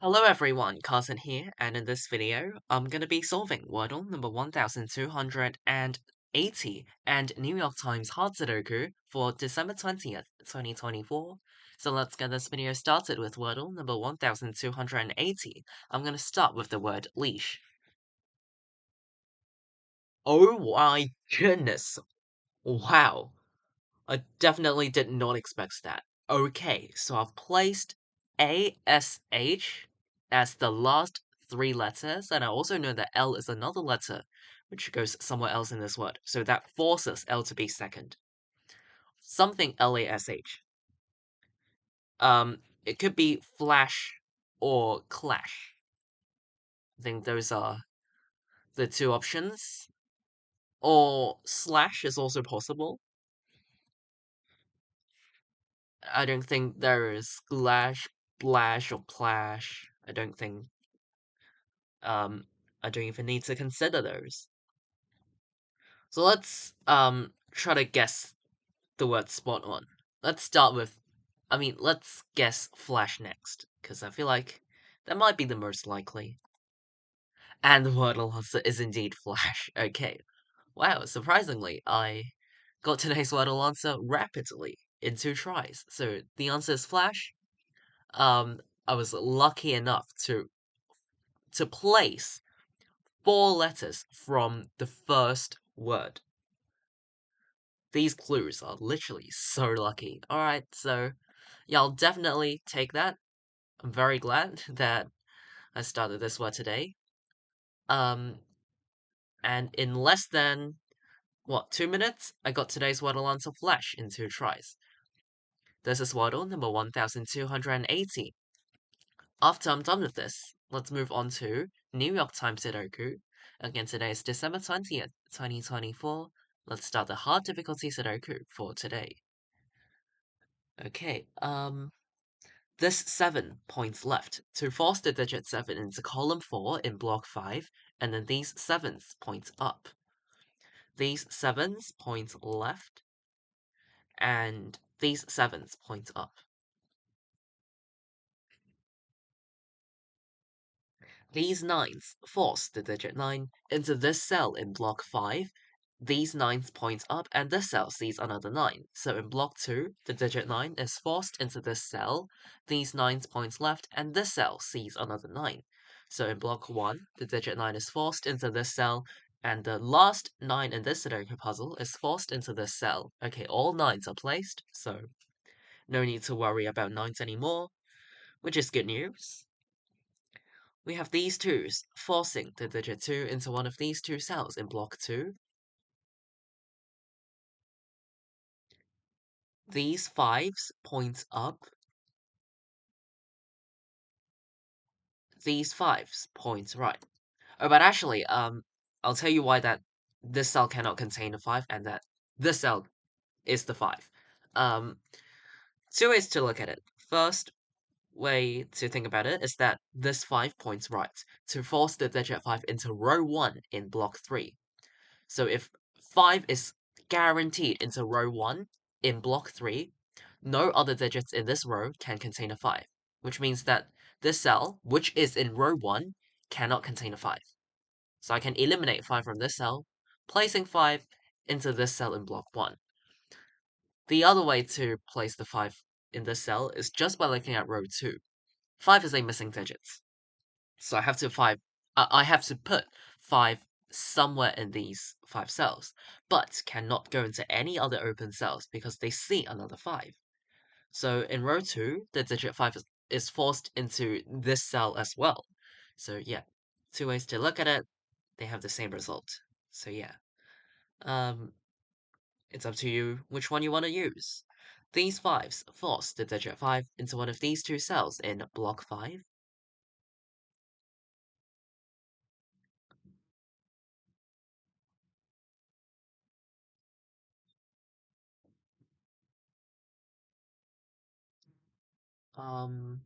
Hello everyone, Carson here, and in this video, I'm gonna be solving Wordle number 1280 and New York Times Hard Sudoku for December 20th, 2024. So let's get this video started with Wordle number 1280. I'm gonna start with the word leash. Oh my goodness! Wow! I definitely did not expect that. Okay, so I've placed ASH as the last three letters, and I also know that L is another letter, which goes somewhere else in this word, so that forces L to be second. Something LASH. It could be flash or clash. I think those are the two options. Or slash is also possible. I don't think there is splash, splash, or plash. Um, I don't even need to consider those. So let's try to guess the word spot on. Let's start with, let's guess flash next, because I feel like that might be the most likely. And the Wordle answer is indeed flash. Okay. Wow, surprisingly, I got today's Wordle answer rapidly in 2 tries. So the answer is flash. Um, I was lucky enough to place 4 letters from the first word. These clues are literally so lucky. Alright, so yeah, I'll definitely take that. I'm very glad that I started this word today. Um, and in less than, 2 minutes, I got today's Wordle answer flash in 2 tries. This is Wordle number 1280. After I'm done with this, let's move on to New York Times Sudoku. Again, today is December 20th, 2024. Let's start the hard difficulty Sudoku for today. Okay, this 7 points left. To force the digit 7 into column 4 in block 5, and then these 7s point up. These 7s point left, and these 7s point up. These 9s force the digit 9 into this cell in block 5. These 9s point up, and this cell sees another 9. So in block 2, the digit 9 is forced into this cell. These 9s point left, and this cell sees another 9. So in block 1, the digit 9 is forced into this cell, and the last 9 in this Sudoku puzzle is forced into this cell. Okay, all 9s are placed, so no need to worry about 9s anymore, which is good news. We have these 2s forcing the digit 2 into one of these 2 cells in block 2. These 5s point up. These 5s point right. Oh, but actually, I'll tell you why that this cell cannot contain a 5 and that this cell is the 5. Um, 2 ways to look at it. First way to think about it is that this 5 points right to force the digit 5 into row 1 in block 3. So if 5 is guaranteed into row 1 in block 3, no other digits in this row can contain a 5, which means that this cell, which is in row 1, cannot contain a 5. So I can eliminate 5 from this cell, placing 5 into this cell in block 1. The other way to place the 5 in this cell is just by looking at row 2. 5 is a missing digit. So I have to put 5 somewhere in these 5 cells, but cannot go into any other open cells because they see another 5. So in row 2, the digit 5 is forced into this cell as well. So yeah, 2 ways to look at it, they have the same result. So yeah, um, it's up to you which one you want to use. These 5s force the digit 5 into one of these 2 cells in block 5. Um,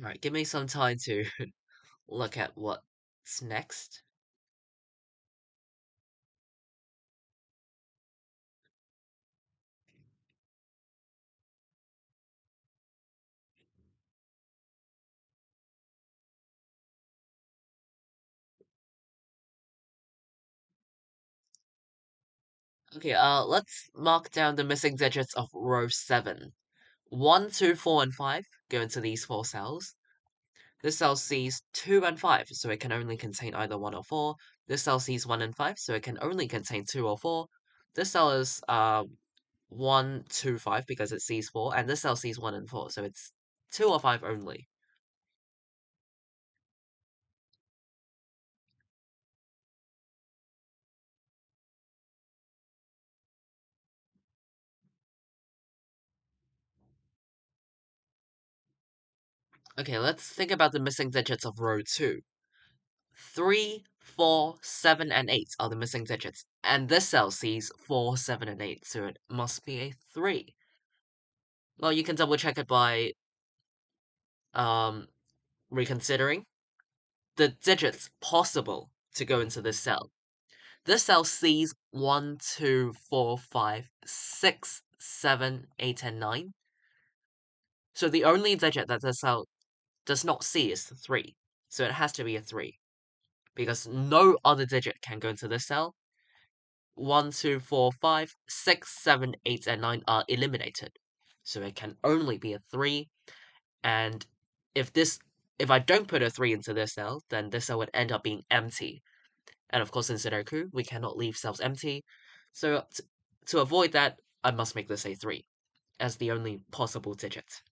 right, give me some time to look at what's next. Okay, let's mark down the missing digits of row 7. 1, 2, 4, and 5 go into these 4 cells. This cell sees 2 and 5, so it can only contain either 1 or 4. This cell sees 1 and 5, so it can only contain 2 or 4. This cell is 1, 2, 5 because it sees 4, and this cell sees 1 and 4, so it's 2 or 5 only. Okay, let's think about the missing digits of row 2. 3, 4, 7, and 8 are the missing digits, and this cell sees 4, 7, and 8, so it must be a 3. Well, you can double check it by um, reconsidering the digits possible to go into this cell. This cell sees 1, 2, 4, 5, 6, 7, 8, and 9. So the only digit that this cell does not see is the 3. So it has to be a 3. Because no other digit can go into this cell. 1, 2, 4, 5, 6, 7, 8, and 9 are eliminated. So it can only be a 3. And if this if I don't put a 3 into this cell, then this cell would end up being empty. And of course, in Sudoku, we cannot leave cells empty. So to avoid that, I must make this a 3 as the only possible digit.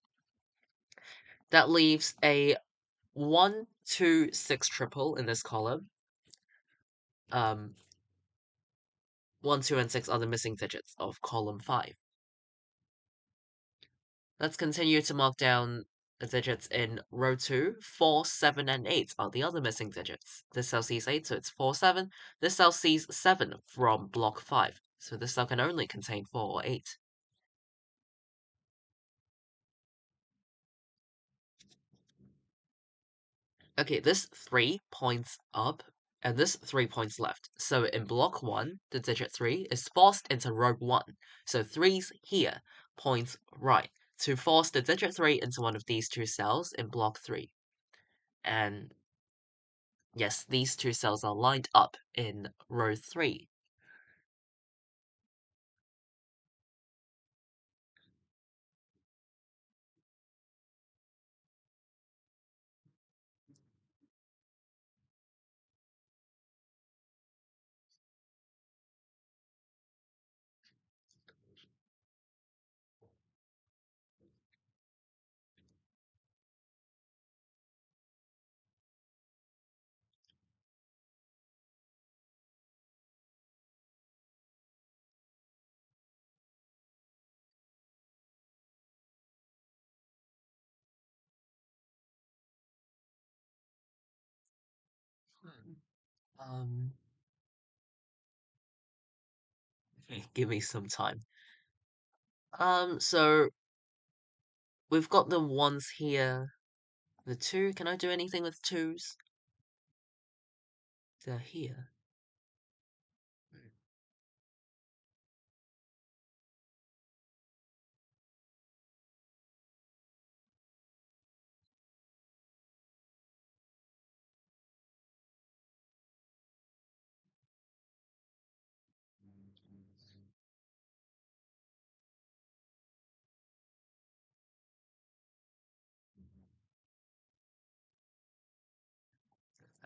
That leaves a 1, 2, 6 triple in this column. 1, 2, and 6 are the missing digits of column 5. Let's continue to mark down the digits in row 2. 4, 7, and 8 are the other missing digits. This cell sees 8, so it's 4, 7. This cell sees 7 from block 5, so this cell can only contain 4 or 8. Okay, this 3 points up, and this 3 points left. So in block 1, the digit 3 is forced into row 1. So 3's here, points right, to force the digit 3 into one of these two cells in block 3. And yes, these two cells are lined up in row 3. Hmm. Um, give me some time. So we've got the ones here. The 2, can I do anything with 2's? They're here.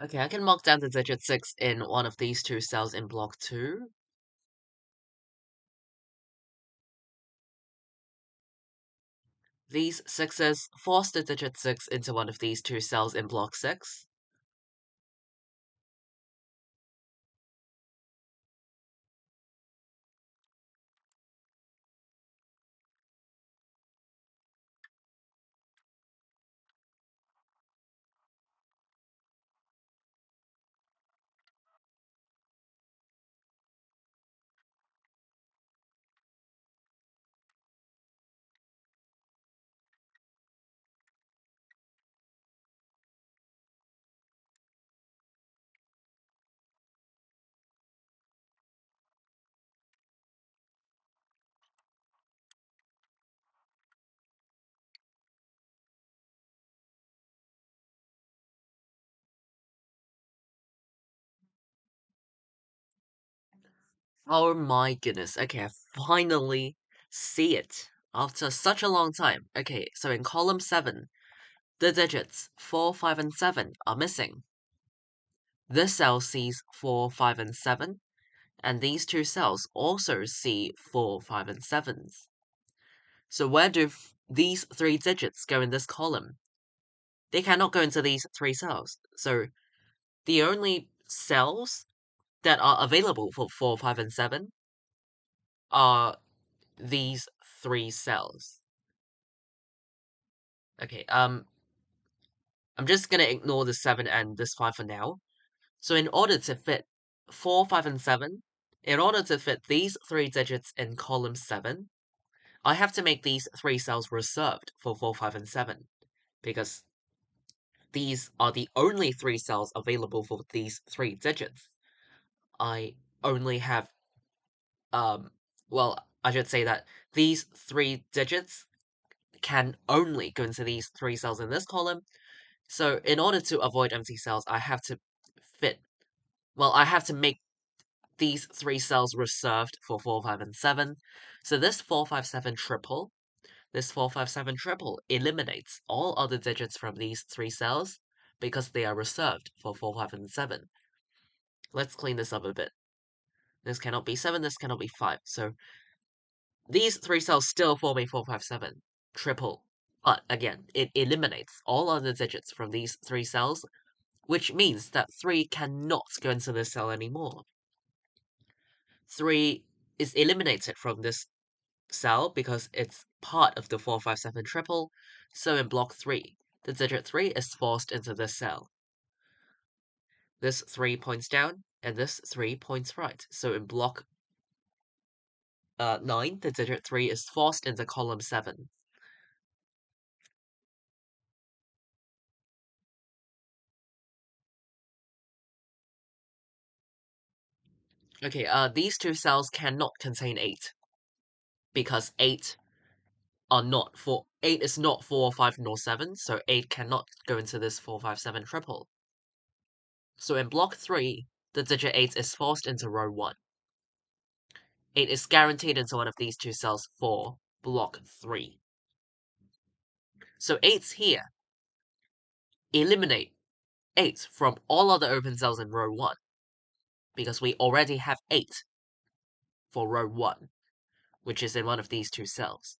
Okay, I can mark down the digit 6 in one of these two cells in block 2. These 6's force the digit 6 into one of these two cells in block 6. Oh my goodness. Okay, I finally see it after such a long time. Okay, so in column 7, the digits 4, 5, and 7 are missing. This cell sees 4, 5, and 7, and these two cells also see 4, 5, and 7s. So where do these three digits go in this column? They cannot go into these three cells. So the only cells that are available for 4, 5, and 7 are these three cells. Okay, I'm just gonna ignore the 7 and this 5 for now. So in order to fit 4, 5, and 7, in order to fit these three digits in column 7, I have to make these three cells reserved for 4, 5, and 7, because these are the only three cells available for these three digits. I only have, well, I should say that these three digits can only go into these three cells in this column. So in order to avoid empty cells, I have to fit, well, I have to make these three cells reserved for 4, 5, and 7. So this 4, 5, 7 triple, this 4, 5, 7 triple eliminates all other digits from these three cells because they are reserved for 4, 5, and 7. Let's clean this up a bit. This cannot be 7, this cannot be 5. So these three cells still form a 4, 5, 7 triple. But again, it eliminates all other digits from these three cells, which means that 3 cannot go into this cell anymore. 3 is eliminated from this cell because it's part of the 4, 5, 7 triple, so in block 3, the digit 3 is forced into this cell. This 3 points down, and this 3 points right, so in block 9, the digit 3 is forced into column 7. Okay, these two cells cannot contain 8, because 8 is not 4, 5, nor 7, so 8 cannot go into this 4, 5, 7 triple. So in block 3, the digit 8 is forced into row 1. 8 is guaranteed into one of these two cells for block 3. So 8's here. Eliminate 8 from all other open cells in row 1, because we already have 8 for row 1, which is in one of these two cells.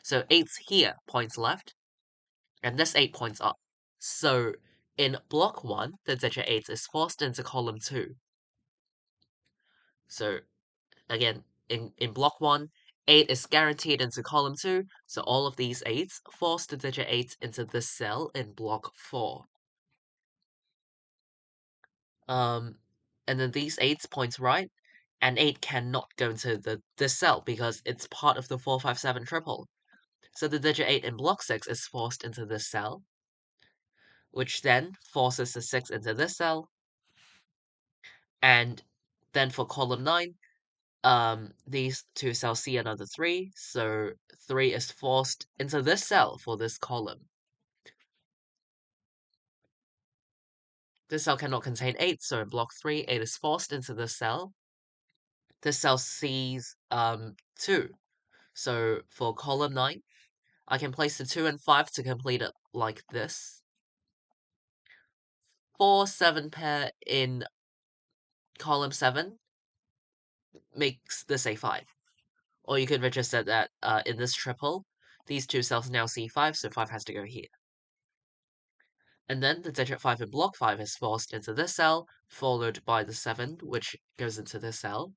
So 8's here points left, and this 8 points up. So in block 1, the digit 8 is forced into column 2. So again, in block 1, 8 is guaranteed into column 2, so all of these 8s force the digit 8 into this cell in block 4. And then these 8s points right, and 8 cannot go into this cell because it's part of the 4, 5, 7 triple. So the digit 8 in block 6 is forced into this cell, which then forces the 6 into this cell, and then for column 9, these two cells see another 3, so 3 is forced into this cell for this column. This cell cannot contain 8, so in block 3, 8 is forced into this cell. This cell sees 2. So for column 9, I can place the 2 and 5 to complete it like this. 4, 7 pair in column 7 makes this a 5. Or you could register that in this triple, these two cells now see 5, so 5 has to go here. And then the digit 5 in block 5 is forced into this cell, followed by the 7, which goes into this cell.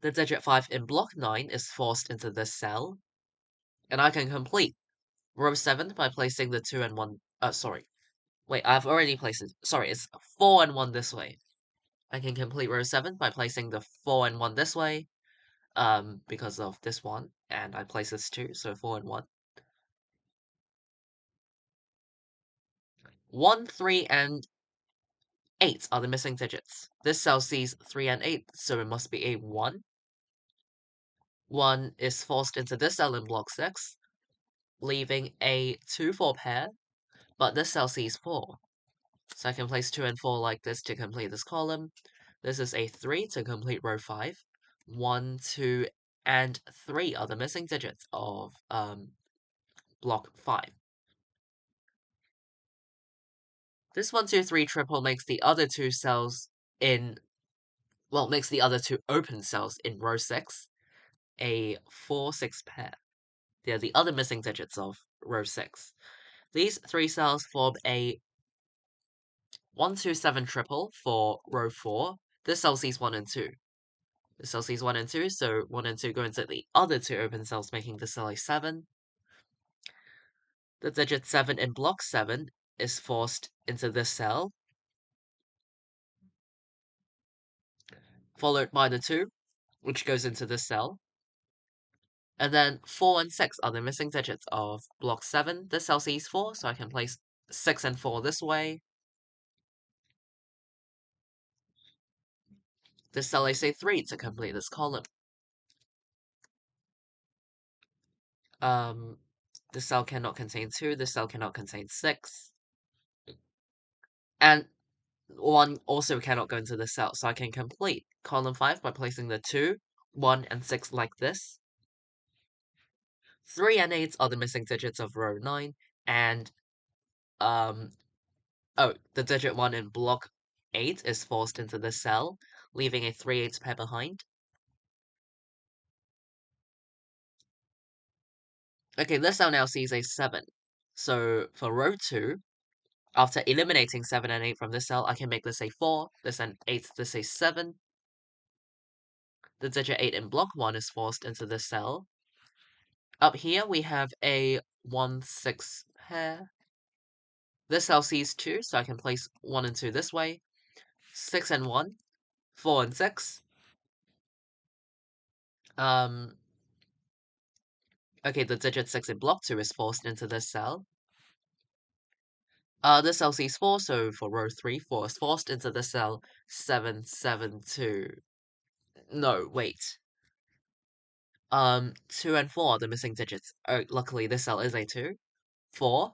The digit 5 in block 9 is forced into this cell, and I can complete row 7 by placing the 2 and 1, sorry. Wait, I've already placed it. Sorry, it's 4 and 1 this way. I can complete row 7 by placing the 4 and 1 this way, because of this one, and I place this 2, so 4 and 1. 1, 3, and 8 are the missing digits. This cell sees 3 and 8, so it must be a 1. 1 is forced into this cell in block 6, leaving a 2, 4 pair, but this cell sees 4. So I can place 2 and 4 like this to complete this column. This is a 3 to complete row 5. 1, 2, and 3 are the missing digits of block 5. This 1, 2, 3 triple makes the other two cells makes the other two open cells in row 6 a 4, 6 pair. They are the other missing digits of row 6. These 3 cells form a 1, 2, 7 triple for row 4. This cell sees 1 and 2. This cell sees 1 and 2, so 1 and 2 go into the other two open cells, making the cell a 7. The digit 7 in block 7 is forced into this cell, followed by the 2, which goes into this cell. And then 4 and 6 are the missing digits of block 7. This cell sees 4, so I can place 6 and 4 this way. This cell is a 3 to complete this column. This cell cannot contain 2, this cell cannot contain 6. And 1 also cannot go into this cell, so I can complete column 5 by placing the 2, 1, and 6 like this. 3 and 8 are the missing digits of row 9, and, the digit 1 in block 8 is forced into this cell, leaving a 3/8 pair behind. Okay, this cell now sees a 7. So for row 2, after eliminating 7 and 8 from this cell, I can make this a 4, this an 8, this a 7. The digit 8 in block 1 is forced into this cell. Up here, we have a 1, 6 pair. This cell sees 2, so I can place 1 and 2 this way. 6 and 1, 4 and 6. Okay, the digit 6 in block 2 is forced into this cell. This cell sees 4, so for row 3, 4 is forced into the cell 7, 7, 2. No, wait. 2 and 4 are the missing digits. Oh, luckily this cell is a 2. 4,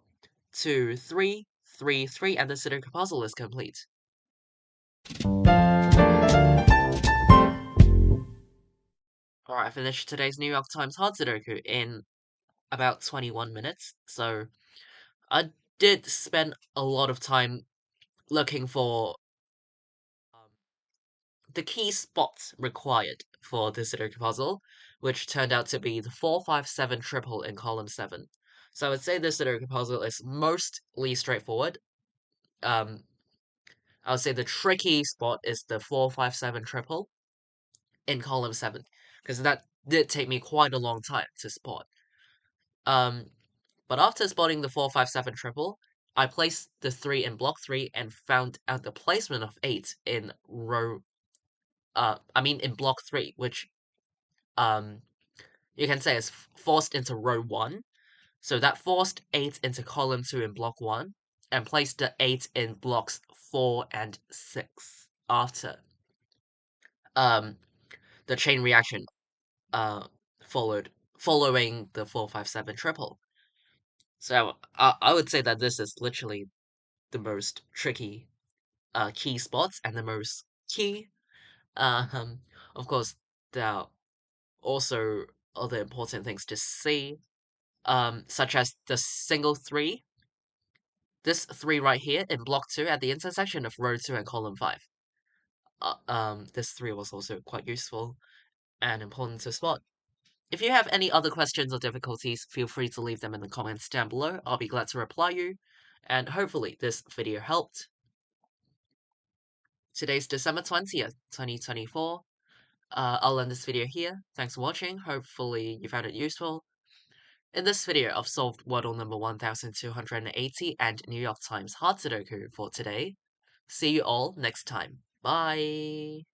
2, 3, 3, 3, and the Sudoku puzzle is complete. Alright, I finished today's New York Times hard Sudoku in about 21 minutes, so I did spend a lot of time looking for the key spots required for the Sudoku puzzle, which turned out to be the 4, 5, 7 triple in column 7. So I would say this Sudoku puzzle is mostly straightforward. I would say the tricky spot is the 4, 5, 7 triple in column 7, because that did take me quite a long time to spot. But after spotting the 4, 5, 7 triple, I placed the 3 in block 3 and found out the placement of 8 in in block 3, which, you can say is forced into row 1. So that forced 8 into column 2 in block 1, and placed the 8 in blocks 4 and 6 after. The chain reaction, following the 4, 5, 7 triple. So, I would say that this is literally the most tricky, key spots and the most key. Of course, there are also other important things to see, such as the single 3. This 3 right here in block 2 at the intersection of row 2 and column 5. This 3 was also quite useful and important to spot. If you have any other questions or difficulties, feel free to leave them in the comments down below. I'll be glad to reply you, and hopefully this video helped. Today's December 20th, 2024. I'll end this video here. Thanks for watching. Hopefully you found it useful. In this video, I've solved Wordle number 1280 and New York Times Hard Sudoku for today. See you all next time. Bye!